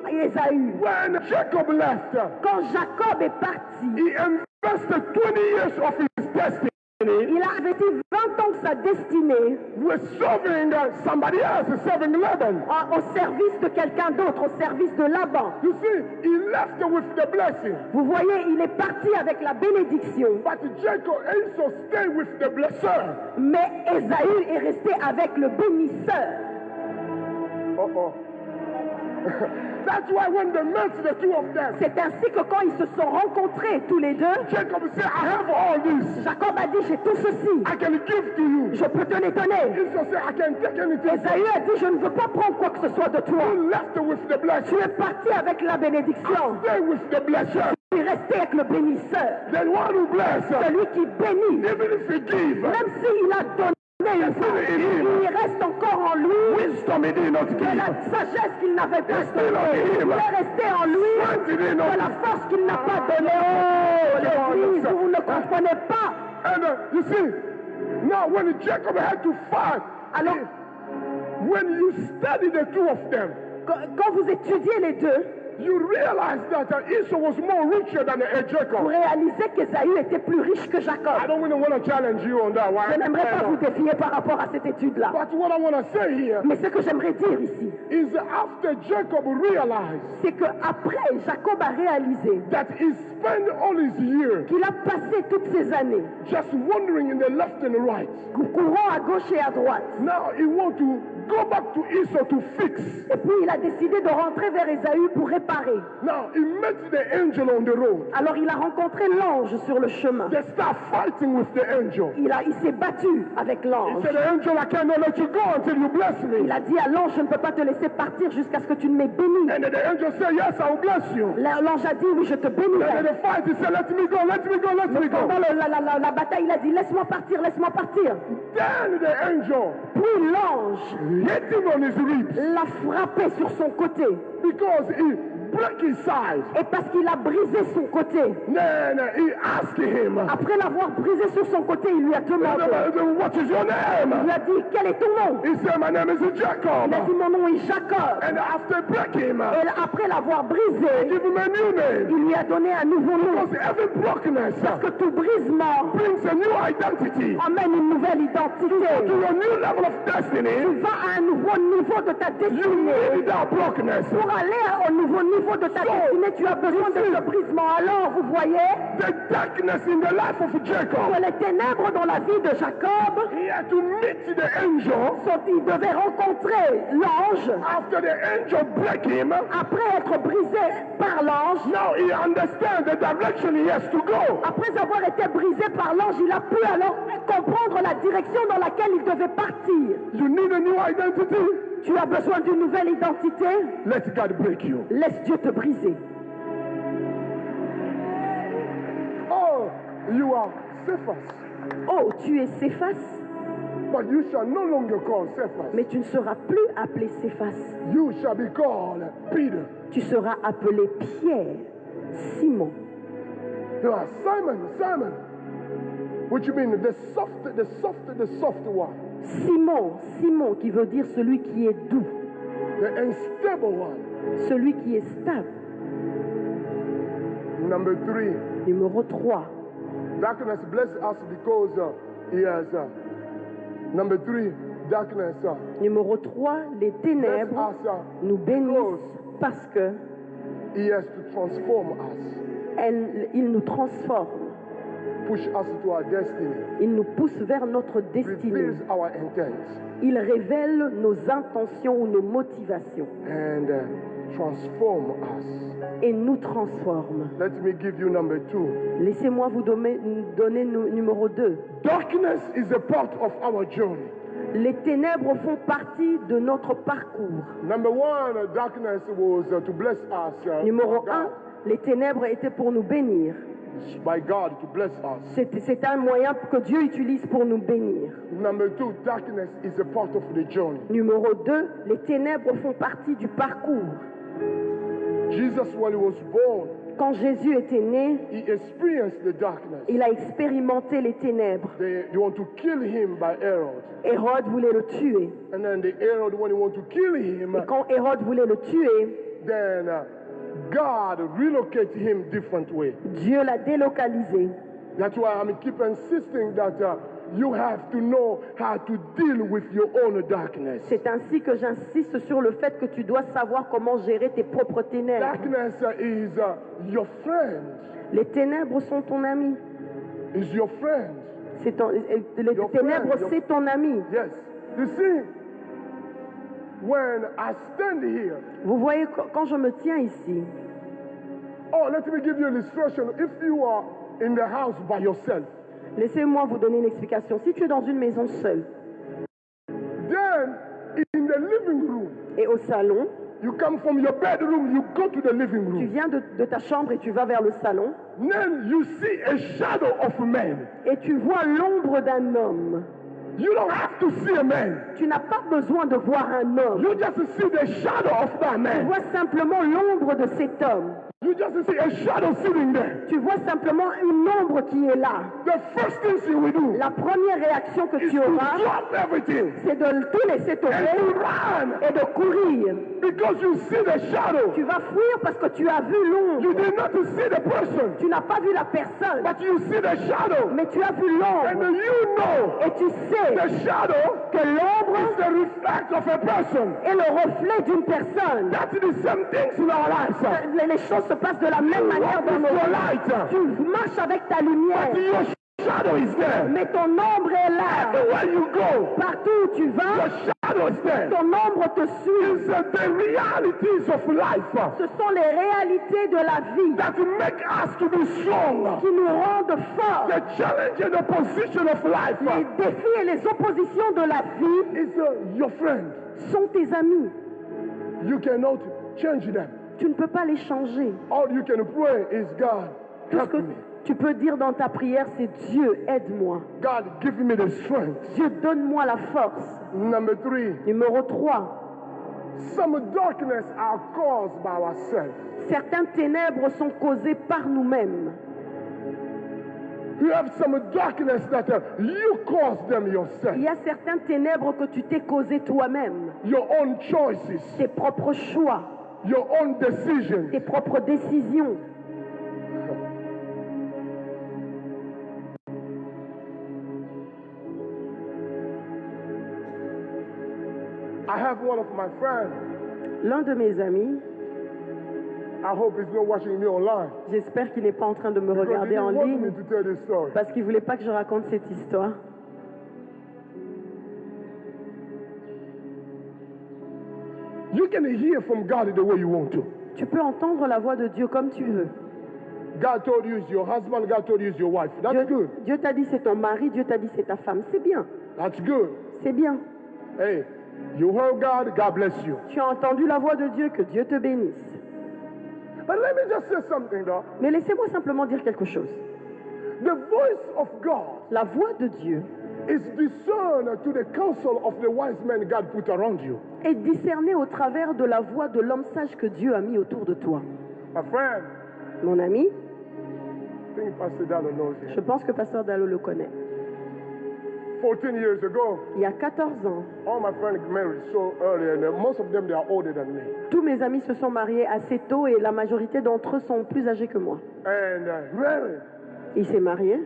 Ésaü. When Jacob left, Quand Jacob est parti, he invested 20 years of his destiny il a investi 20 ans de sa destinée with serving somebody else, serving Laban. au service de quelqu'un d'autre, au service de Laban. You see, he left with the blessing. Vous voyez, il est parti avec la bénédiction, But Esau stayed with the blesser. mais Ésaü est resté avec le bénisseur. Uh-oh. That's why when they met, the two of them, C'est ainsi que quand ils se sont rencontrés tous les deux, Jacob said, I have all this. Jacob a dit, j'ai tout ceci, I can give to you. je peux te les donner. Esau said, I can take anything. Ésaü a dit, je ne veux pas prendre quoi que ce soit de toi. He left with the Tu blessing. es parti avec la bénédiction. Stay with the blesser. Tu es resté avec le bénisseur. The one who blesses, Celui qui bénit, even if he gives, même s'il a donné une fois, il reste encore en lui wisdom he did not de give. la sagesse qu'il n'avait pas It's still on donnée. him. Il est resté en lui Strength he did de not la force qu'il n'a pas donnée. Oh, l'Église, vous ne comprenez pas. And you see, now when Jacob had to fight, Alors, when you study the two of them, quand vous étudiez les deux, you realize that Esau was more richer than vous Jacob. réalisez qu'Ésaü était plus riche que I Jacob. don't really want to challenge you on that one. Je n'aimerais pas vous défier par rapport à cette étude-là. But what I want to say here Mais ce que j'aimerais dire ici, is after Jacob realized c'est qu'après, Jacob a réalisé that he spent all his years qu'il a passé toutes ces années just wandering in the left and right. courant à gauche et à droite. Now he wants to go back to Esau to fix. Et puis il a décidé de rentrer vers Ésaü pour réparer. Now he met the angel on the road. Alors il a rencontré l'ange sur le chemin. They start fighting with the angel. Il s'est battu avec He l'ange. said, angel, I cannot let you go until you bless me. Il a dit à l'ange, je ne peux pas te laisser partir jusqu'à ce que tu ne m'aies béni. And the angel said, yes, I will bless you. L'ange a dit, oui, je te And bénirai. the fight, he said, let me go, let me go, let me go. Pendant la bataille, il a dit, laisse-moi partir, laisse-moi partir. Then the angel Puis l'ange hit him on his ribs l'a frappé sur son côté. because he broke his side. Et parce qu'il a brisé son côté. Then he asked him, Après l'avoir brisé sur son côté, il lui a demandé, what is your il name? lui a dit, quel est ton nom? He said, my name is Jacob. Il a dit, mon nom est Jacob. And after breaking him, Et après l'avoir brisé, give him a new name. il lui a donné un nouveau nom. Because every brokenness Parce que tout brisement brings a new identity amène une nouvelle identité. to a new level of Tu destiny. vas à un nouveau niveau de ta You destinée. need that brokenness. Pour aller au nouveau niveau niveau de ta destinée, tu as besoin de ce brisement. Alors, vous voyez the darkness in the life of Jacob. que les ténèbres dans la vie de Jacob, He had to meet the angel. il devait rencontrer l'ange. After the angel break him, Après être brisé par l'ange, now he understands the direction he has to go. après avoir été brisé par l'ange, il a pu alors comprendre la direction dans laquelle il devait partir. You need a new identity. Tu as besoin d'une nouvelle identité. Let God break you. Laisse Dieu te briser. Oh, you are Cephas, Oh, tu es Céphas, but you shall no longer call Cephas. mais tu ne seras plus appelé Céphas. You shall be called Peter. Tu seras appelé Pierre, Simon. You are Simon, Simon. Which means the soft one, Simon, Simon qui veut dire celui qui est doux, the unstable one. celui qui est stable. Number 3, Numéro 3. darkness bless us because he has. Number 3, darkness Numéro 3, les bless ténèbres us nous bénissent parce que he has to transform us, il nous transforme. push us to our destiny, Il nous pousse vers notre destinée. reveals our intent, Il révèle nos intentions ou nos motivations and transform us. et nous transforme. Let me give you number 2. Laissez-moi vous donner numéro 2. Darkness is a part of our journey. Les ténèbres font partie de notre parcours. Number 1, darkness was to bless us. Numéro by 1, God. les ténèbres étaient pour nous bénir. By God to bless us. C'est un moyen que Dieu utilise pour nous bénir. Number 2, darkness is a part of the journey. Numéro 2, les ténèbres font partie du parcours. Jesus, when he was born, Quand Jésus était né, he experienced the darkness. il a expérimenté les ténèbres. They want to kill him by Herod. Hérode voulait le tuer. And then the Herod, when he want to kill him, Et quand Hérode voulait le tuer, then God relocate him different way. Dieu l'a délocalisé. That's why I keep insisting that you have to know how to deal with your own darkness. C'est ainsi que j'insiste sur le fait que tu dois savoir comment gérer tes propres ténèbres. Darkness is your friend. Les ténèbres sont ton ami. Is your friend. Les Your ténèbres, friend, c'est ton ami. Yes. You see, when I stand here, Vous voyez, quand je me tiens ici, oh, let me give you an illustration. If you are in the house by yourself, laissez-moi vous donner une explication. Si tu es dans une maison seule then in the living room, et au salon, you come from your bedroom, you go to the living tu room. viens de ta chambre et tu vas vers le salon Then you see a shadow of a man. et tu vois l'ombre d'un homme. You don't have to see a man. Tu n'as pas besoin de voir un homme. You just see the shadow of that Tu man. vois simplement l'ombre de cet homme. You just see a shadow sitting there. Tu vois simplement une ombre qui est là. The first thing you will do La première réaction que is tu to auras, drop everything c'est de tout laisser and to tomber run et de courir. because you see the shadow. Tu vas fuir parce que tu as vu You l'ombre. did not see the person, Tu n'as pas vu la personne, but you see the shadow. mais tu as vu And l'ombre. you know Et tu sais the shadow que l'ombre is the reflect of a person. est le reflet d'une personne. That's the same things in our lives. Les choses se passent de la même manière dans nos Your vies. light, Tu marches avec ta but lumière, your shadow is there. mais ton ombre est là. Everywhere you go, Partout où tu your vas, shadow is there. ton ombre te suit. It's the realities of life Ce sont les réalités de la vie that make us to be strong. qui nous rendent forts. The challenge and the position of life Les défis et les oppositions de la vie is your friend. sont tes amis. You cannot change them. Tu ne peux pas les changer. All you can pray is God, Tout ce help que me. tu peux dire dans ta prière, c'est Dieu, aide-moi. God, give me the strength. Dieu, donne-moi la force. Number 3, Numéro 3. some darkness are caused by ourselves. Certaines ténèbres sont causées par nous-mêmes. You have some darkness that you caused them yourself. Il y a certaines ténèbres que tu t'es causées toi-même. Your own choices, Tes propres choix, your own decisions. tes propres décisions. I have one of my friends. L'un de mes amis, I hope he's not watching me online. J'espère qu'il n'est pas en train de me Because he regarder en didn't want me ligne to tell this story. parce qu'il ne voulait pas que je raconte cette histoire. You can hear from God the way you want to. Tu peux entendre la voix de Dieu comme tu veux. God told you it's your husband, God told you it's your wife. That's good. Dieu t'a dit c'est ton mari, Dieu t'a dit c'est ta femme. C'est bien, That's good. c'est bien. Hey, you heard God, God bless you. Tu as entendu la voix de Dieu, que Dieu te bénisse. But let me just say something though. Mais laissez-moi simplement dire quelque chose. The voice of God La voix de Dieu is discerned to the counsel of the wise men God put around you. est discernée au travers de la voix de l'homme sage que Dieu a mis autour de toi. My friend, Mon ami, I think Pastor Dallo knows je him. pense que Pasteur Dallo le connaît. 14 years ago, Il y a 14 ans, all my friends married so early, and most of them they are older than me. tous mes amis se sont mariés assez tôt et la majorité d'entre eux sont plus âgés que moi. And Mary, Il s'est marié.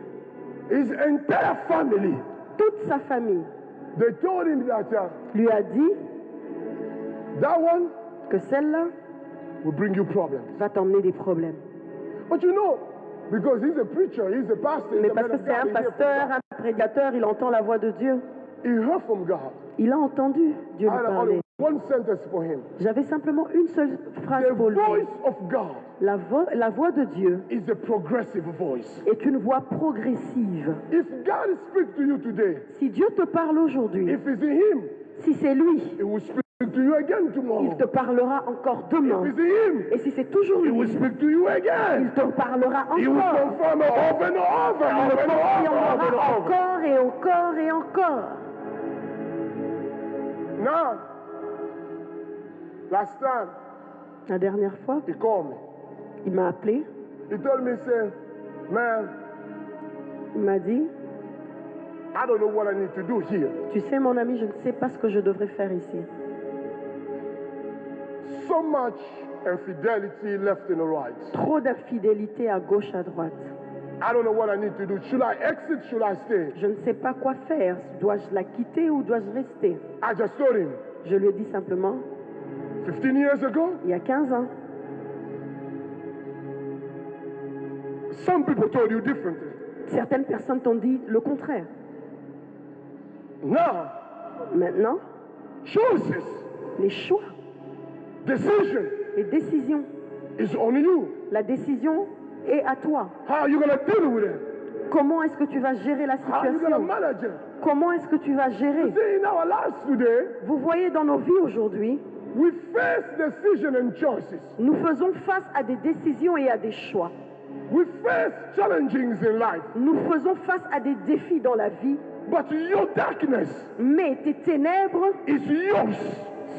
his entire family, Toute sa famille they told him that lui a dit that one que celle-là will bring you problems. va t'emmener des problèmes. But you know, because he's a preacher, he's a pastor, he's Mais a parce man que of c'est un God, he hears from pasteur, God. un prédicateur, il entend la voix de Dieu. He heard from God. Il a entendu Dieu I lui had parler. only one sentence for him. J'avais simplement une seule phrase The pour lui. voice of God La voix de Dieu is a progressive voice. est une voix progressive. If God speaks to you today, Si Dieu te parle aujourd'hui, if it's in him, si c'est lui, he will speak to you again il tomorrow. te parlera encore demain. If it's in him, Et si c'est toujours he will lui, speak to you il again. te parlera He will encore. confirm it over and over, Il le over and over, over and confirmera over. encore et encore et encore. Now, last time La dernière fois, he called me. il m'a appelé, He told me, say, man, il m'a dit, I don't know what I need to do here. tu sais mon ami, je ne sais pas ce que je devrais faire ici. So much infidelity left and right. Trop d'infidélité à gauche, à droite. I don't know what I need to do. Should I exit? Should I stay? Je ne sais pas quoi faire. Dois-je la quitter ou dois-je rester? I just told him Je lui ai dit simplement, 15 years ago, il y a 15 ans, some people told you differently. certaines personnes t'ont dit le contraire. Now, Maintenant, choices, les choix, decision les décisions, is on you. la décision est à toi. How are you going to deal with it? Comment est-ce que tu vas gérer la How are you going to situation? manage it? Comment est-ce que tu vas gérer? See, in our lives today, Vous voyez dans nos vies aujourd'hui, we face decision and choices. nous faisons face à des décisions et à des choix. We face challenges in life. Nous faisons face à des défis dans la vie, But your darkness mais tes ténèbres is yours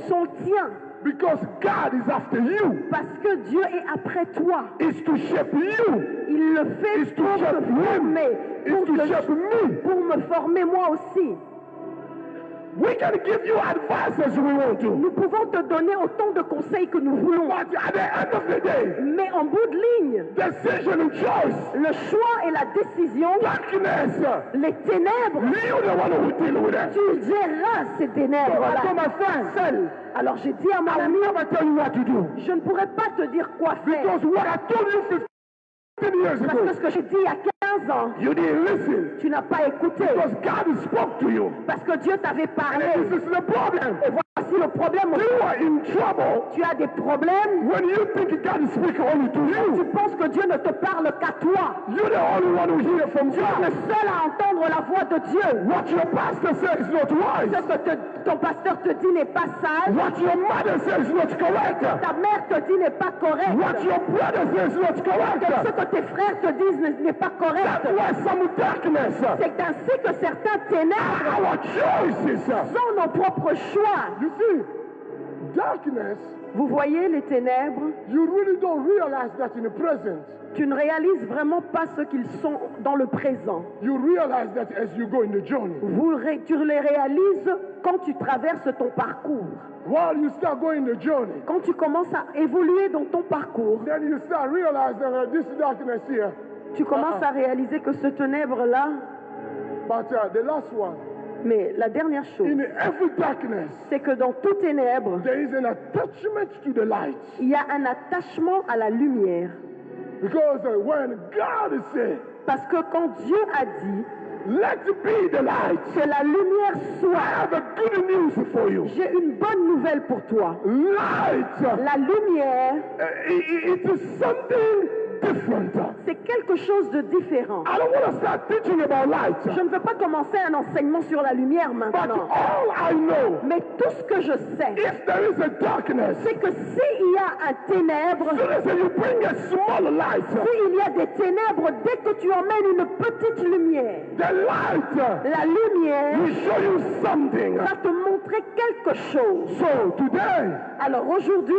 sont tiens because God is after you. parce que Dieu est après toi. Is to shape you. Il le fait Is to pour te shape him. former, Is pour, to shape me. pour me former moi aussi. We can give you advice as we want to. Nous pouvons te donner autant de conseils que nous voulons, But at the end of the day, mais en bout de ligne, decision and choice, le choix et la décision, darkness, les ténèbres, you're the one who deal with it. tu géreras ces So I ténèbres-là told my friend, seul. Alors j'ai dit à mon I will ami, never tell you what to do. je ne pourrais pas te dire quoi faire, Because what I told you 15 years parce que ago, ce que j'ai dit il y a 15 ans, you didn't listen. tu n'as pas écouté, Because God spoke to you. parce que Dieu t'avait parlé. And this is the problem. Et voici le problème. You are in trouble Tu as des problèmes. when you think God is speaking only to Tu you. penses que Dieu ne te parle qu'à toi. You're the only one who hear from Tu es le God. seul à entendre la voix de Dieu. What your pastor says is not wise. Ce que ton pasteur te dit n'est pas sage. What your mother says is not correct. Ta mère te dit n'est pas correct. What your brother says is not Ce correct. que tes frères te disent n'est pas That's correct. why some darkness C'est ainsi que certains ténèbres our choices. sont nos propres choix. You see, darkness, Vous voyez les ténèbres, you really don't realize that in the present. tu ne réalises vraiment pas ce qu'ils sont dans le présent. You realize that as you go in the journey. Tu les réalises quand tu traverses ton parcours. While you start going the journey, Quand tu commences à évoluer dans ton parcours, then you start realizing that this darkness here. tu commences à réaliser que ce ténèbre-là, But the last one, Mais la dernière chose, in every darkness, c'est que dans tout ténèbre, there is an attachment to the light. il y a un attachement à la lumière. Because when God said, Parce que quand Dieu a dit let be the light, que la lumière I soit, have a good news for you. j'ai une bonne nouvelle pour toi. Light, La lumière, it is something different. c'est quelque chose de différent. I don't want to start teaching about light, Je ne veux pas commencer un enseignement sur la lumière but maintenant. all I know, Mais tout ce que je sais, if there is a darkness, c'est que s'il y a un ténèbre, so they say you bring a small light, s'il y a des ténèbres, dès que tu emmènes une petite lumière, the light la lumière will show you something. va te montrer quelque chose. So today, Alors aujourd'hui,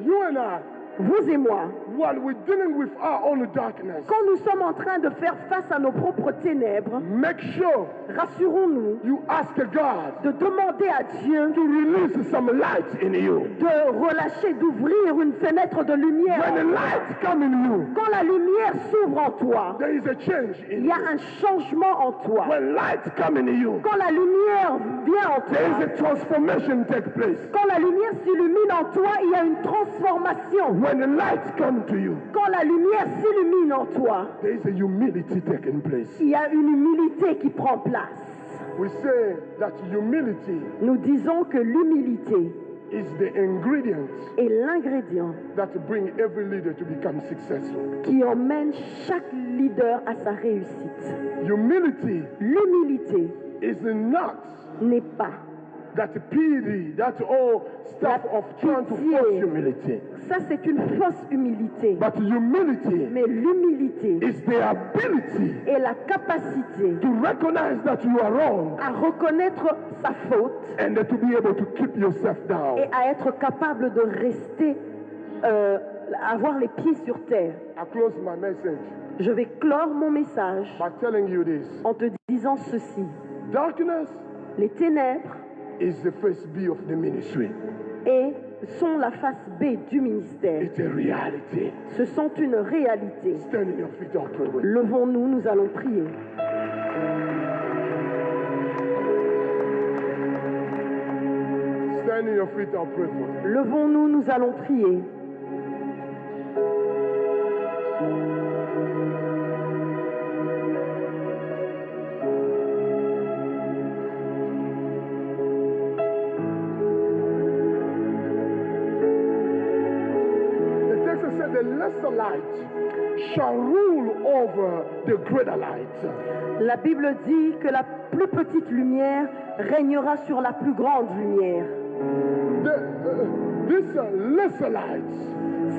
you and I, vous et moi, while we're dealing with our own darkness, quand nous sommes en train de faire face à nos propres ténèbres, make sure rassurons-nous you ask God de demander à Dieu to release some light in you. de relâcher, d'ouvrir une fenêtre de lumière. When the light comes in you, Quand la lumière s'ouvre en toi, there is a change il in y you. a un changement en toi. When light comes in you, Quand la lumière vient en there is toi, a transformation take place. quand la lumière s'illumine en toi, il y a une transformation. When the light comes to you, Quand la lumière s'illumine en toi, there is a humility taking place. il y a une humilité qui prend place. We say that humility Nous disons que l'humilité is the ingredient est l'ingrédient that bring every leader to become successful. qui emmène chaque leader à sa réussite. Humility L'humilité is not n'est pas that pity, that all stuff of trying to force humility. ça, c'est une fausse humilité. But humility Mais l'humilité is the ability est la capacité to recognize that you are wrong à reconnaître sa faute and to be able to keep yourself down. et à être capable de rester, avoir les pieds sur terre. I close my message Je vais clore mon message by telling you this. en te disant ceci. Darkness Les ténèbres is the first B of the ministry. sont la face B du ministère. It's a reality. Ce sont une réalité. Stand in your feet, I'll pray with you. Levons-nous, nous allons prier. Stand in your feet, I'll pray for you. Levons-nous, nous allons prier. The text said the lesser light shall rule over the greater light. La Bible dit que la plus petite lumière régnera sur la plus grande lumière. This lesser light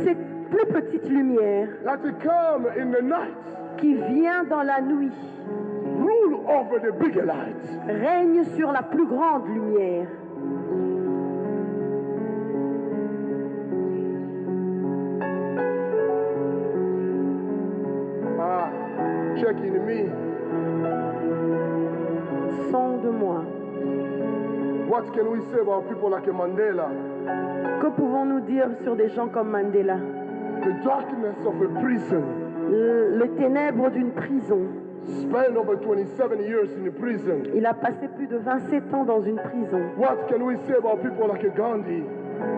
Cette plus petite lumière that come in the night qui vient dans la nuit rule over the bigger light. règne sur la plus grande lumière. Check in me. Sonde-moi. What can we say about people like Mandela? Que pouvons-nous dire sur des gens comme Mandela? The darkness of a prison. Le ténèbre d'une prison. Spent over 27 years in a prison. Il a passé plus de 27 ans dans une prison. What can we say about people like Gandhi?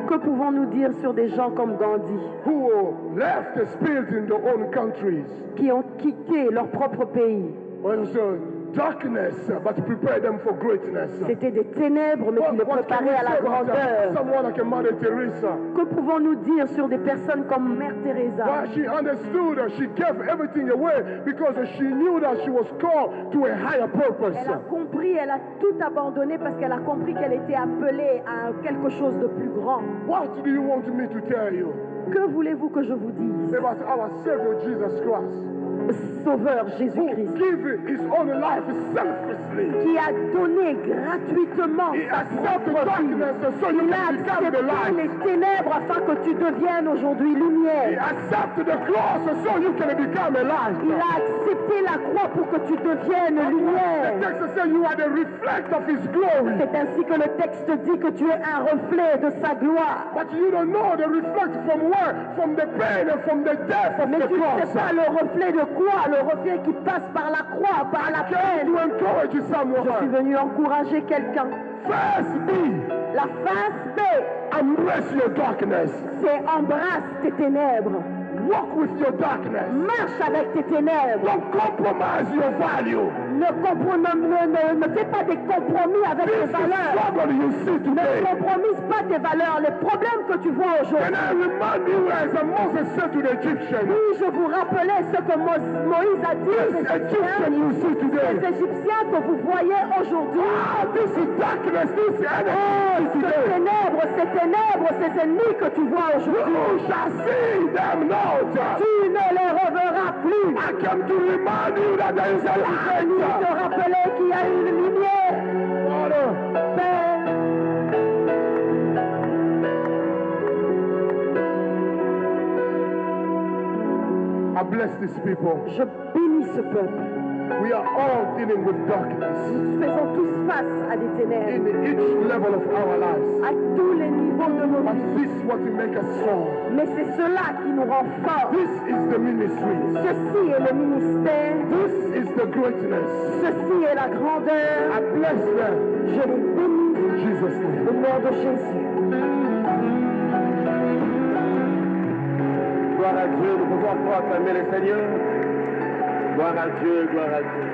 Que pouvons-nous dire sur des gens comme Gandhi, Who left the spirit in their own countries? qui ont quitté leur propre pays? Well, so darkness, but prepare them for greatness. C'était des ténèbres, mais qui les What can we préparaient à la say about grandeur. someone like Mother Teresa? Que pouvons-nous dire sur des personnes comme Mère Teresa? Well, she understood that she gave everything away because she knew that she was called to a higher purpose. Elle a compris, elle a tout abandonné parce qu'elle a compris qu'elle était appelée à quelque chose de plus grand. What do you want me to tell you Que voulez-vous que je vous dise? about our Savior Jesus Christ, Sauveur who Jésus-Christ, gave his own life selflessly? qui a donné gratuitement He sa accepted propre vie. darkness so you Il a can become the accepté light. les ténèbres afin que tu deviennes aujourd'hui He lumière. accepted the cross so you can become a light. Il a accepté la croix pour que tu deviennes The lumière. text says you are the reflect of his glory. C'est ainsi que le texte dit que tu es un reflet de sa gloire. But you don't know the reflect from where? From the pain and from the death of Mais the tu ne cross. sais pas le reflet de quoi? Le reflet qui passe par la croix, par la peine. To encourage Je suis someone. venu encourager quelqu'un. First B, La phase B, embrace your darkness. c'est embrasse tes ténèbres. Walk with your darkness. Marche avec tes ténèbres. Don't compromise your value. Ne fais pas des compromis avec This tes is valeurs. struggle you see Ne today. compromise pas tes valeurs. Les problèmes que tu vois Can aujourd'hui. I remind you as Moses said to the Egyptian? Puis-je vous rappeler ce que Moïse a dit aux This Egyptian Égyptiens? you see Les today. Égyptiens que vous voyez aujourd'hui. Ah, this is darkness, this is enemy Ces today. ténèbres, ces ennemis que tu vois aujourd'hui. You shall see them not. Tu ne les reverras plus. I come to remind you that there is a Venu light. te rappeler qu'il y a une lumière. Father, Père, I bless these people. je bénis ce peuple. We are all dealing with darkness Nous faisons tous face à des ténèbres, in each level of our lives. à tous les niveaux de nos But vies. this is what will make us strong. Mais c'est cela qui nous rend forts. This is the ministry. Ceci est le ministère. This is the greatness. Ceci est la grandeur. I bless them Je les bénis in Jesus' name. au nom de Jésus. Gloire à Dieu, nous pouvons encore acclamer le Seigneur. Gloire à Dieu, gloire à Dieu.